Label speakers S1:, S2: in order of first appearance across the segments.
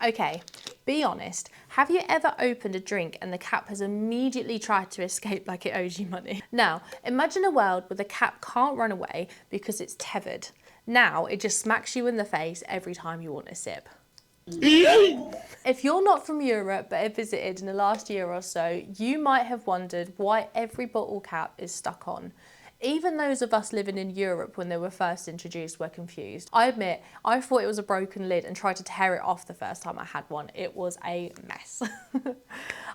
S1: Okay, be honest. Have you ever opened a drink and the cap has immediately tried to escape like it owes you money? Now, imagine a world where the cap can't run away because it's tethered. Now, it just smacks you in the face every time you want a sip. If you're not from Europe but have visited in the last year or so, you might have wondered why every bottle cap is stuck on. Even those of us living in Europe when they were first introduced were confused. I admit, I thought it was a broken lid and tried to tear it off the first time I had one. It was a mess.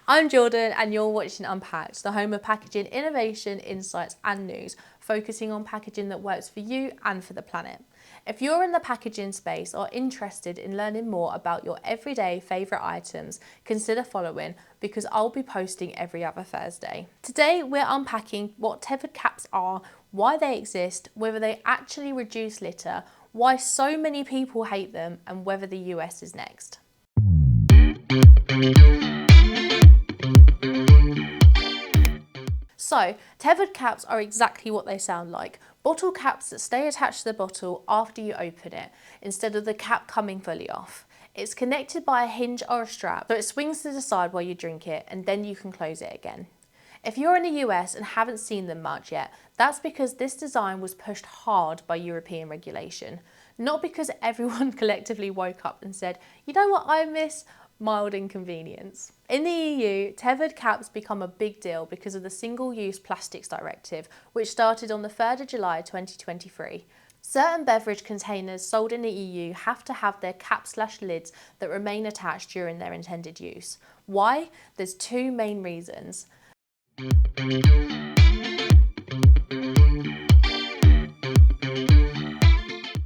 S1: I'm Jordan and you're watching Unpacked, the home of packaging innovation, insights and news, focusing on packaging that works for you and for the planet. If you're in the packaging space or interested in learning more about your everyday favourite items, consider following because I'll be posting every other Thursday. Today we're unpacking what tethered caps are, why they exist, whether they actually reduce litter, why so many people hate them and whether the US is next. So, tethered caps are exactly what they sound like. Bottle caps that stay attached to the bottle after you open it, instead of the cap coming fully off. It's connected by a hinge or a strap, so it swings to the side while you drink it, and then you can close it again. If you're in the US and haven't seen them much yet, that's because this design was pushed hard by European regulation. Not because everyone collectively woke up and said, you know what I miss? Mild inconvenience. In the EU, tethered caps become a big deal because of the Single-Use Plastics Directive, which started on the 3rd of July 2023. Certain beverage containers sold in the EU have to have their caps/lids that remain attached during their intended use. Why? There's two main reasons.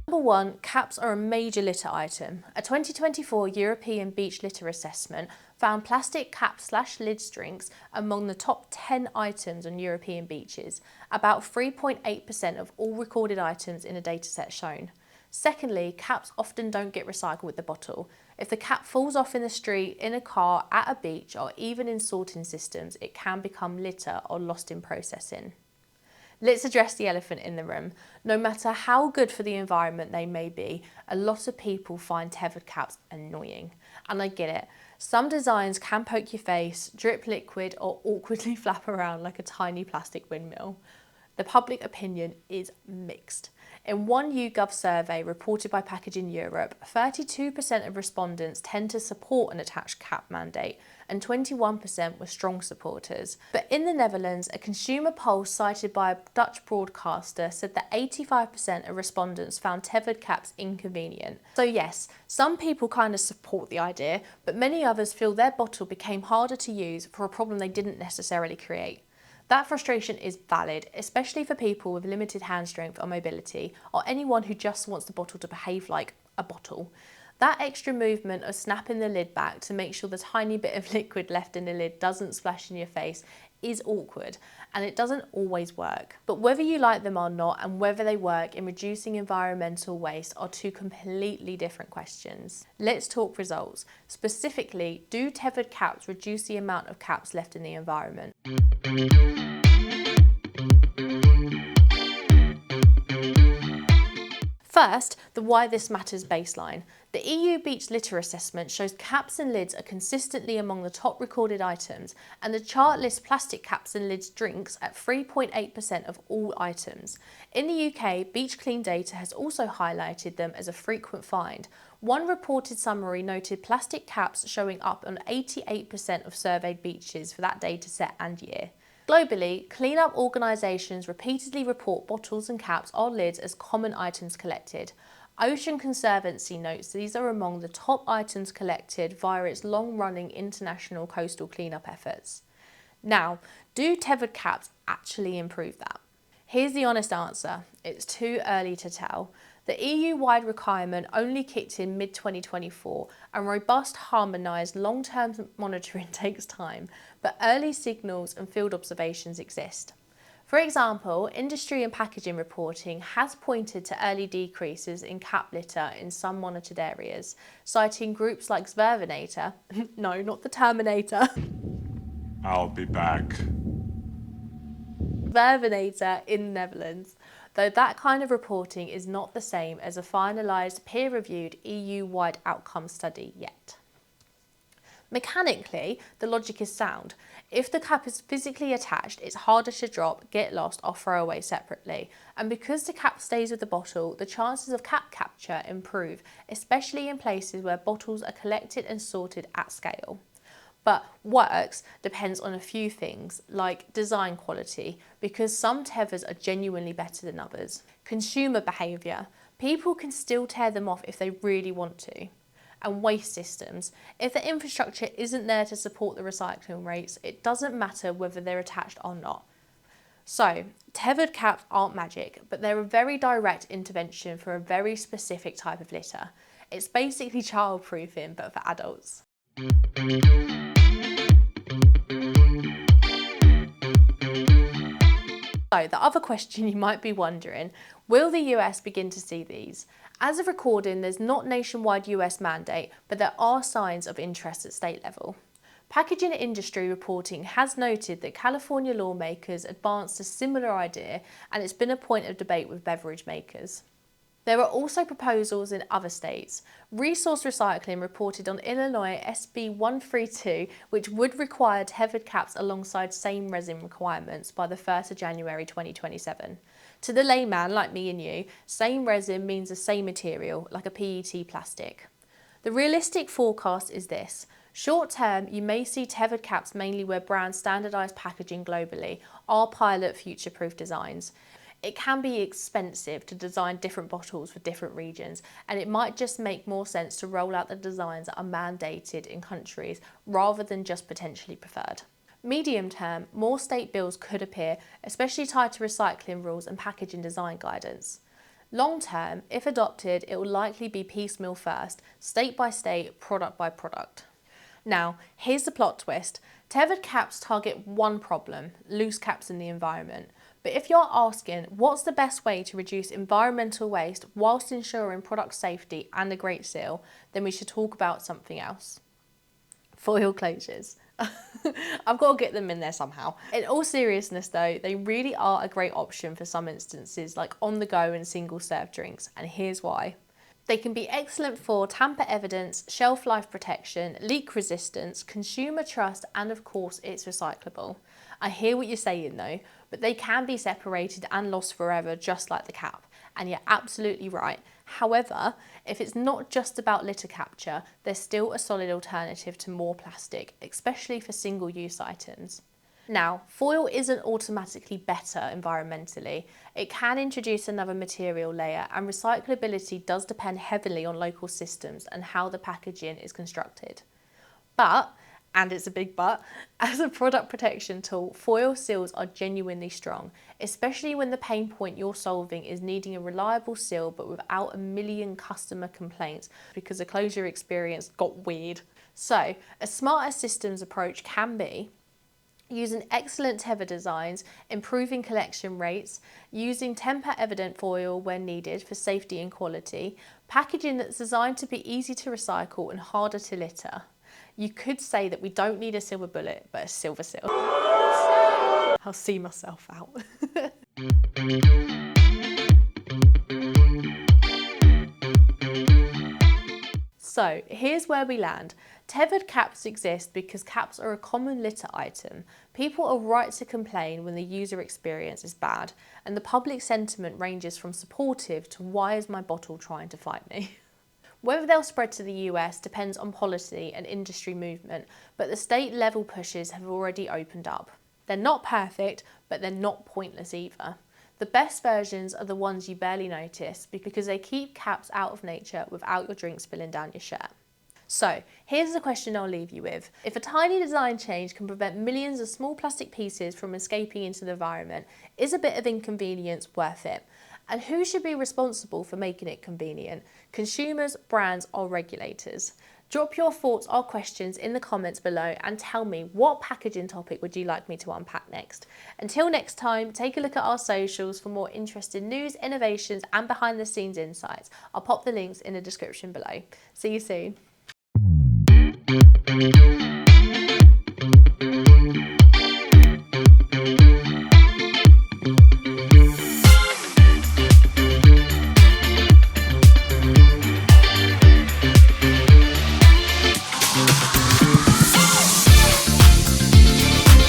S1: Number one, caps are a major litter item. A 2024 European Beach Litter Assessment found plastic caps/lids drinks among the top 10 items on European beaches, about 3.8% of all recorded items in a dataset shown. Secondly, caps often don't get recycled with the bottle. If the cap falls off in the street, in a car, at a beach, or even in sorting systems, it can become litter or lost in processing. Let's address the elephant in the room. No matter how good for the environment they may be, a lot of people find tethered caps annoying. And I get it. Some designs can poke your face, drip liquid, or awkwardly flap around like a tiny plastic windmill. The public opinion is mixed. In one YouGov survey reported by Packaging Europe, 32% of respondents tend to support an attached cap mandate and 21% were strong supporters. But in the Netherlands, a consumer poll cited by a Dutch broadcaster said that 85% of respondents found tethered caps inconvenient. So yes, some people kind of support the idea, but many others feel their bottle became harder to use for a problem they didn't necessarily create. That frustration is valid, especially for people with limited hand strength or mobility, or anyone who just wants the bottle to behave like a bottle. That extra movement of snapping the lid back to make sure the tiny bit of liquid left in the lid doesn't splash in your face is awkward, and it doesn't always work. But whether you like them or not, and whether they work in reducing environmental waste are two completely different questions. Let's talk results. Specifically, do tethered caps reduce the amount of caps left in the environment? First, the why this matters baseline. The EU Beach Litter Assessment shows caps and lids are consistently among the top recorded items, and the chart lists plastic caps and lids drinks at 3.8% of all items. In the UK, Beach Clean data has also highlighted them as a frequent find. One reported summary noted plastic caps showing up on 88% of surveyed beaches for that data set and year. Globally, clean-up organisations repeatedly report bottles and caps or lids as common items collected. Ocean Conservancy notes these are among the top items collected via its long-running international coastal clean-up efforts. Now, do tethered caps actually improve that? Here's the honest answer. It's too early to tell. The EU-wide requirement only kicked in mid-2024 and robust, harmonised long-term monitoring takes time, but early signals and field observations exist. For example, industry and packaging reporting has pointed to early decreases in cap litter in some monitored areas, citing groups like Zwervenator, no, not the Terminator,
S2: I'll be back.
S1: Zwervenator in the Netherlands, though that kind of reporting is not the same as a finalised peer-reviewed EU-wide outcome study yet. Mechanically, the logic is sound. If the cap is physically attached, it's harder to drop, get lost or throw away separately. And because the cap stays with the bottle, the chances of cap capture improve, especially in places where bottles are collected and sorted at scale. But works depends on a few things, like design quality, because some tethers are genuinely better than others. Consumer behaviour. People can still tear them off if they really want to. And waste systems. If the infrastructure isn't there to support the recycling rates, it doesn't matter whether they're attached or not. So, tethered caps aren't magic, but they're a very direct intervention for a very specific type of litter. It's basically childproofing, but for adults. So, the other question you might be wondering, will the US begin to see these? As of recording, there's not nationwide US mandate, but there are signs of interest at state level. Packaging Industry Reporting has noted that California lawmakers advanced a similar idea, and it's been a point of debate with beverage makers. There are also proposals in other states. Resource Recycling reported on Illinois SB 132, which would require tethered caps alongside same resin requirements by the 1st of January 2027. To the layman like me and you, same resin means the same material, like a PET plastic. The realistic forecast is this. Short term, you may see tethered caps mainly where brands standardise packaging globally, or pilot future-proof designs. It can be expensive to design different bottles for different regions, and it might just make more sense to roll out the designs that are mandated in countries rather than just potentially preferred. Medium term, more state bills could appear, especially tied to recycling rules and packaging design guidance. Long term, if adopted, it will likely be piecemeal first, state by state, product by product. Now, here's the plot twist. Tethered caps target one problem, loose caps in the environment. But if you're asking what's the best way to reduce environmental waste whilst ensuring product safety and a great seal, then we should talk about something else. Foil closures. I've got to get them in there somehow. In all seriousness though, they really are a great option for some instances like on the go and single serve drinks, and here's why. They can be excellent for tamper evidence, shelf life protection, leak resistance, consumer trust, and of course it's recyclable. I hear what you're saying though, but they can be separated and lost forever just like the cap, and you're absolutely right. However, if it's not just about litter capture, there's still a solid alternative to more plastic, especially for single-use items. Now, foil isn't automatically better environmentally. It can introduce another material layer, and recyclability does depend heavily on local systems and how the packaging is constructed. But, and it's a big but, as a product protection tool, foil seals are genuinely strong, especially when the pain point you're solving is needing a reliable seal but without a million customer complaints because the closure experience got weird. So, a smarter systems approach can be using excellent tether designs, improving collection rates, using temper-evident foil when needed for safety and quality, packaging that's designed to be easy to recycle and harder to litter. You could say that we don't need a silver bullet, but a silver seal. I'll see myself out. So here's where we land. Tethered caps exist because caps are a common litter item. People are right to complain when the user experience is bad, and the public sentiment ranges from supportive to why is my bottle trying to fight me? Whether they'll spread to the US depends on policy and industry movement, but the state level pushes have already opened up. They're not perfect, but they're not pointless either. The best versions are the ones you barely notice because they keep caps out of nature without your drink spilling down your shirt. So, here's the question I'll leave you with. If a tiny design change can prevent millions of small plastic pieces from escaping into the environment, is a bit of inconvenience worth it? And who should be responsible for making it convenient? Consumers, brands, or regulators? Drop your thoughts or questions in the comments below and tell me what packaging topic would you like me to unpack next. Until next time, take a look at our socials for more interesting news, innovations, and behind the scenes insights. I'll pop the links in the description below. See you soon.